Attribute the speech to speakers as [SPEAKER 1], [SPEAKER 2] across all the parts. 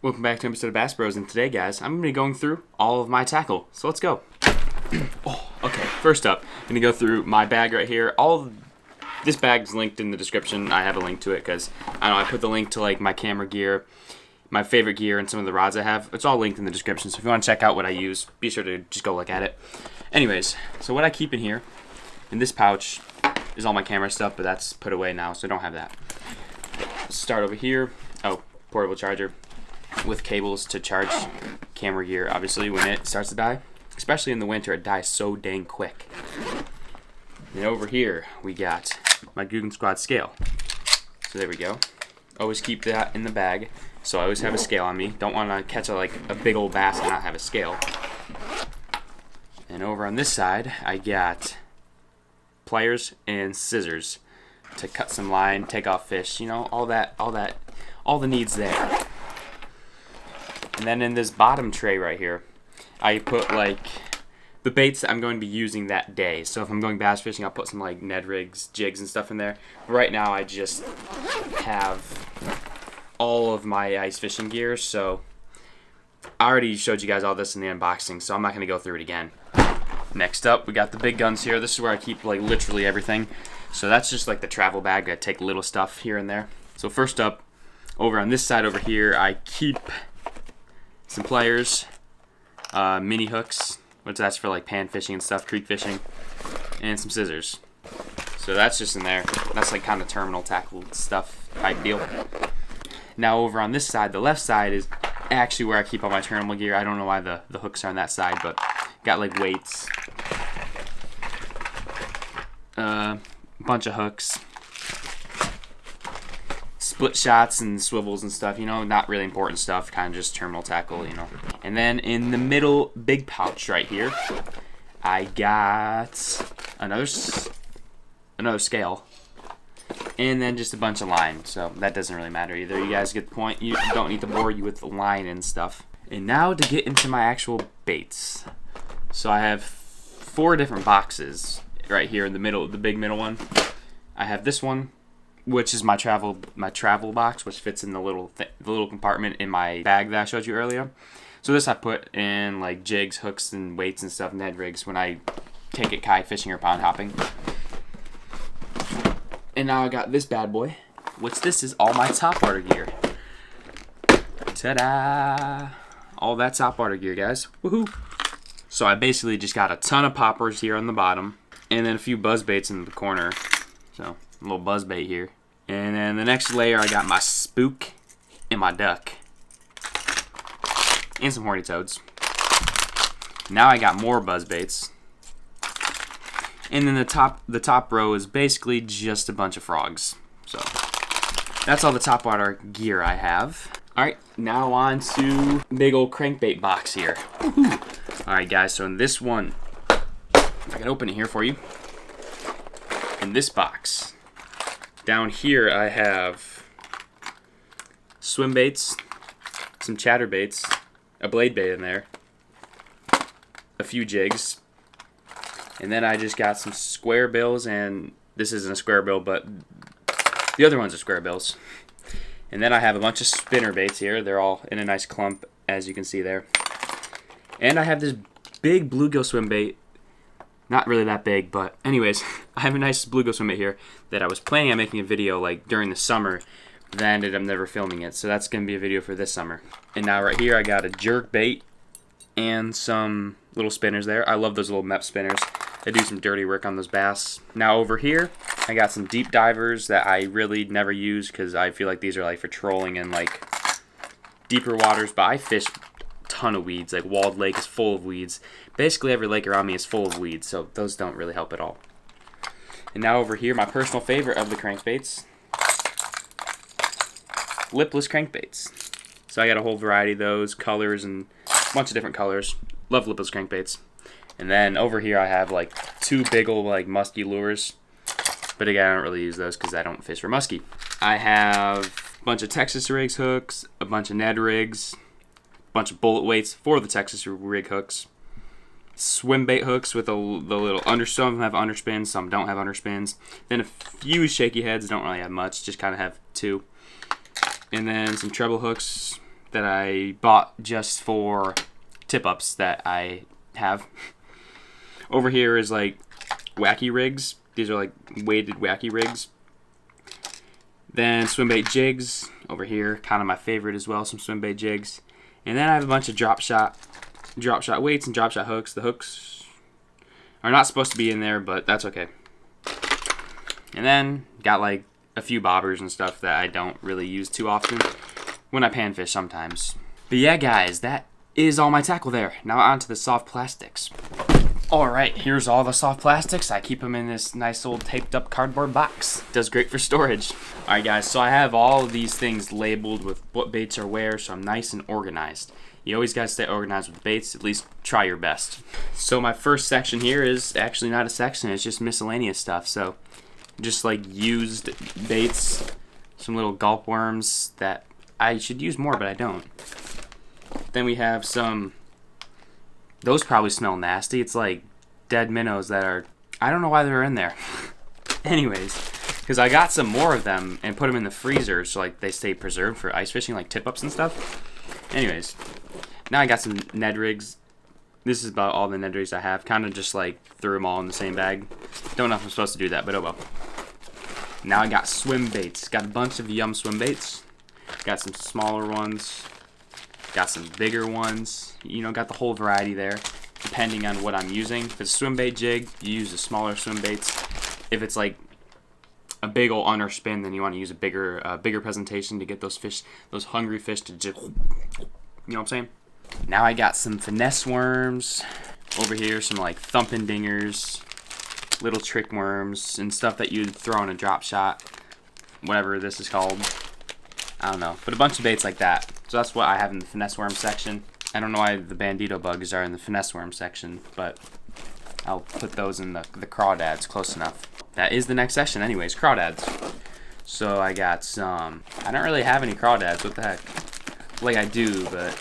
[SPEAKER 1] Welcome back to an episode of Bass Bros, and today, guys, I'm going to be going through all of my tackle. So let's go. Okay, first up, I'm going to go through my bag right here. This bag's linked in the description. I have a link to it because, I put the link to like my camera gear, my favorite gear, and some of the rods I have. It's all linked in the description, so if you want to check out what I use, be sure to just go look at it. Anyways, so what I keep in here, in this pouch, is all my camera stuff, but that's put away now, so I don't have that. Let's start over here. Oh, portable charger with cables to charge camera gear, obviously, when it starts to die. Especially in the winter, it dies so dang quick. And over here, we got my Googan Squad scale. So there we go. Always keep that in the bag. So I always have a scale on me. Don't want to catch a big old bass and not have a scale. And over on this side, I got pliers and scissors to cut some line, take off fish, all the needs there. And then in this bottom tray right here, I put the baits that I'm going to be using that day. So if I'm going bass fishing, I'll put some Ned rigs, jigs, and stuff in there. But right now, I just have all of my ice fishing gear. So I already showed you guys all this in the unboxing, so I'm not going to go through it again. Next up, we got the big guns here. This is where I keep literally everything. So that's just the travel bag. I take little stuff here and there. So first up, over on this side over here, I keep some pliers, mini hooks, which that's for pan fishing and stuff, creek fishing, and some scissors. So that's just in there. That's kind of terminal tackle stuff type deal. Now over on this side, the left side is actually where I keep all my terminal gear. I don't know why the hooks are on that side, but got weights, a bunch of hooks, split shots and swivels and stuff, not really important stuff, kind of just terminal tackle, And then in the middle big pouch right here, I got another scale, and then just a bunch of line, so that doesn't really matter either. You guys get the point. You don't need to bore you with the line and stuff. And now to get into my actual baits. So I have 4 different boxes right here in the middle, the big middle one. I have this one, which is my travel box, which fits in the little compartment in my bag that I showed you earlier. So this I put in jigs, hooks, and weights and stuff, Ned rigs, when I take it kayak fishing or pond hopping. And now I got this bad boy, which this is all my top water gear. Ta-da! All that top water gear, guys. Woohoo! So I basically just got a ton of poppers here on the bottom, and then a few buzz baits in the corner. So a little buzz bait here. And then the next layer, I got my spook and my duck. And some horny toads. Now I got more buzz baits. And then the top row is basically just a bunch of frogs. So that's all the top water gear I have. Alright, now on to big old crankbait box here. Alright guys, so in this one, if I can open it here for you. In this box, down here I have swim baits, some chatter baits, a blade bait in there, a few jigs, and then I just got some square bills, and this isn't a square bill, but the other ones are square bills. And then I have a bunch of spinner baits here. They're all in a nice clump, as you can see there. And I have this big bluegill swim bait. Not really that big, but anyways, I have a nice bluegill swim bait here that I was planning on making a video during the summer, but then I ended up never filming it. So that's going to be a video for this summer. And now right here I got a jerk bait and some little spinners there. I love those little MEP spinners. They do some dirty work on those bass. Now over here, I got some deep divers that I really never use because I feel like these are for trolling and deeper waters, but I fish a ton of weeds. Walled Lake is full of weeds. Basically every lake around me is full of weeds, so those don't really help at all. And now over here, my personal favorite of the crankbaits, lipless crankbaits. So I got a whole variety of those, colors, and a bunch of different colors. Love lipless crankbaits. And then over here I have 2 big old musky lures. But again, I don't really use those because I don't fish for muskie. I have a bunch of Texas rigs hooks, a bunch of Ned rigs, a bunch of bullet weights for the Texas rig hooks, swim bait hooks with the little some of them have underspins, some don't have underspins. Then a few shaky heads, don't really have much, just kind of have 2. And then some treble hooks that I bought just for tip-ups that I have. Over here is like wacky rigs. These are like weighted wacky rigs. Then swim bait jigs over here, kind of my favorite as well, some swim bait jigs. And then I have a bunch of drop shot weights and drop shot hooks. The hooks are not supposed to be in there, but that's okay. And then got like a few bobbers and stuff that I don't really use too often when I panfish sometimes. But yeah, guys, that is all my tackle there. Now on to the soft plastics. Alright, here's all the soft plastics. I keep them in this nice old taped up cardboard box. Does great for storage. Alright guys, so I have all of these things labeled with what baits are where, so I'm nice and organized. You always gotta stay organized with baits, at least try your best. So my first section here is actually not a section, it's just miscellaneous stuff. So just like used baits, some little gulp worms that I should use more, but I don't. Then we have some, those probably smell nasty. It's like dead minnows that are, I don't know why they're in there. Anyways, because I got some more of them and put them in the freezer so like they stay preserved for ice fishing, like tip-ups and stuff. Anyways, now I got some Ned rigs. This is about all the Ned rigs I have. Kind of just like threw them all in the same bag. Don't know if I'm supposed to do that, but oh well. Now I got swim baits. Got a bunch of Yum swim baits. Got some smaller ones. Got some bigger ones. You know, got the whole variety there, depending on what I'm using. If it's a swim bait jig, you use the smaller swim baits. If it's like a big old underspin, then you want to use a bigger presentation to get those fish, those hungry fish to just, you know what I'm saying? Now I got some finesse worms. Over here, some like thumping dingers, little trick worms, and stuff that you'd throw in a drop shot, whatever this is called. I don't know, but a bunch of baits like that. So that's what I have in the finesse worm section. I don't know why the bandito bugs are in the finesse worm section, but I'll put those in the crawdads close enough. That is the next section anyways, crawdads. So I got some, I don't really have any crawdads, what the heck. Like I do, but.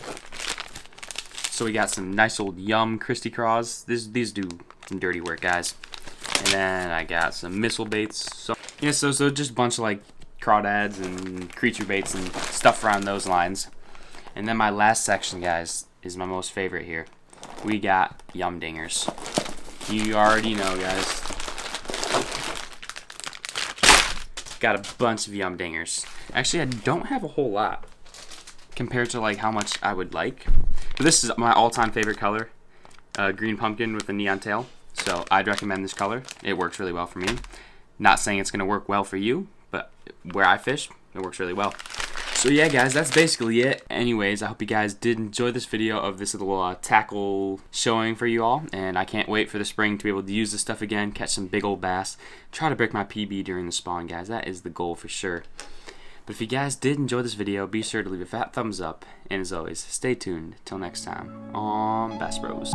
[SPEAKER 1] So we got some nice old Yum Christy Craws. These do some dirty work, guys. And then I got some missile baits. So yeah, so just a bunch of like crawdads and creature baits and stuff around those lines. And then my last section, guys, is my most favorite here. We got Yum Dingers. You already know, guys. Got a bunch of Yum Dingers. Actually, I don't have a whole lot compared to like how much I would like. But this is my all-time favorite color, green pumpkin with a neon tail. So I'd recommend this color. It works really well for me. Not saying it's gonna work well for you, but where I fish, it works really well. So yeah, guys, that's basically it. Anyways, I hope you guys did enjoy this video of this little tackle showing for you all. And I can't wait for the spring to be able to use this stuff again, catch some big old bass. Try to break my PB during the spawn, guys. That is the goal for sure. But if you guys did enjoy this video, be sure to leave a fat thumbs up. And as always, stay tuned. Till next time on Bass Bros.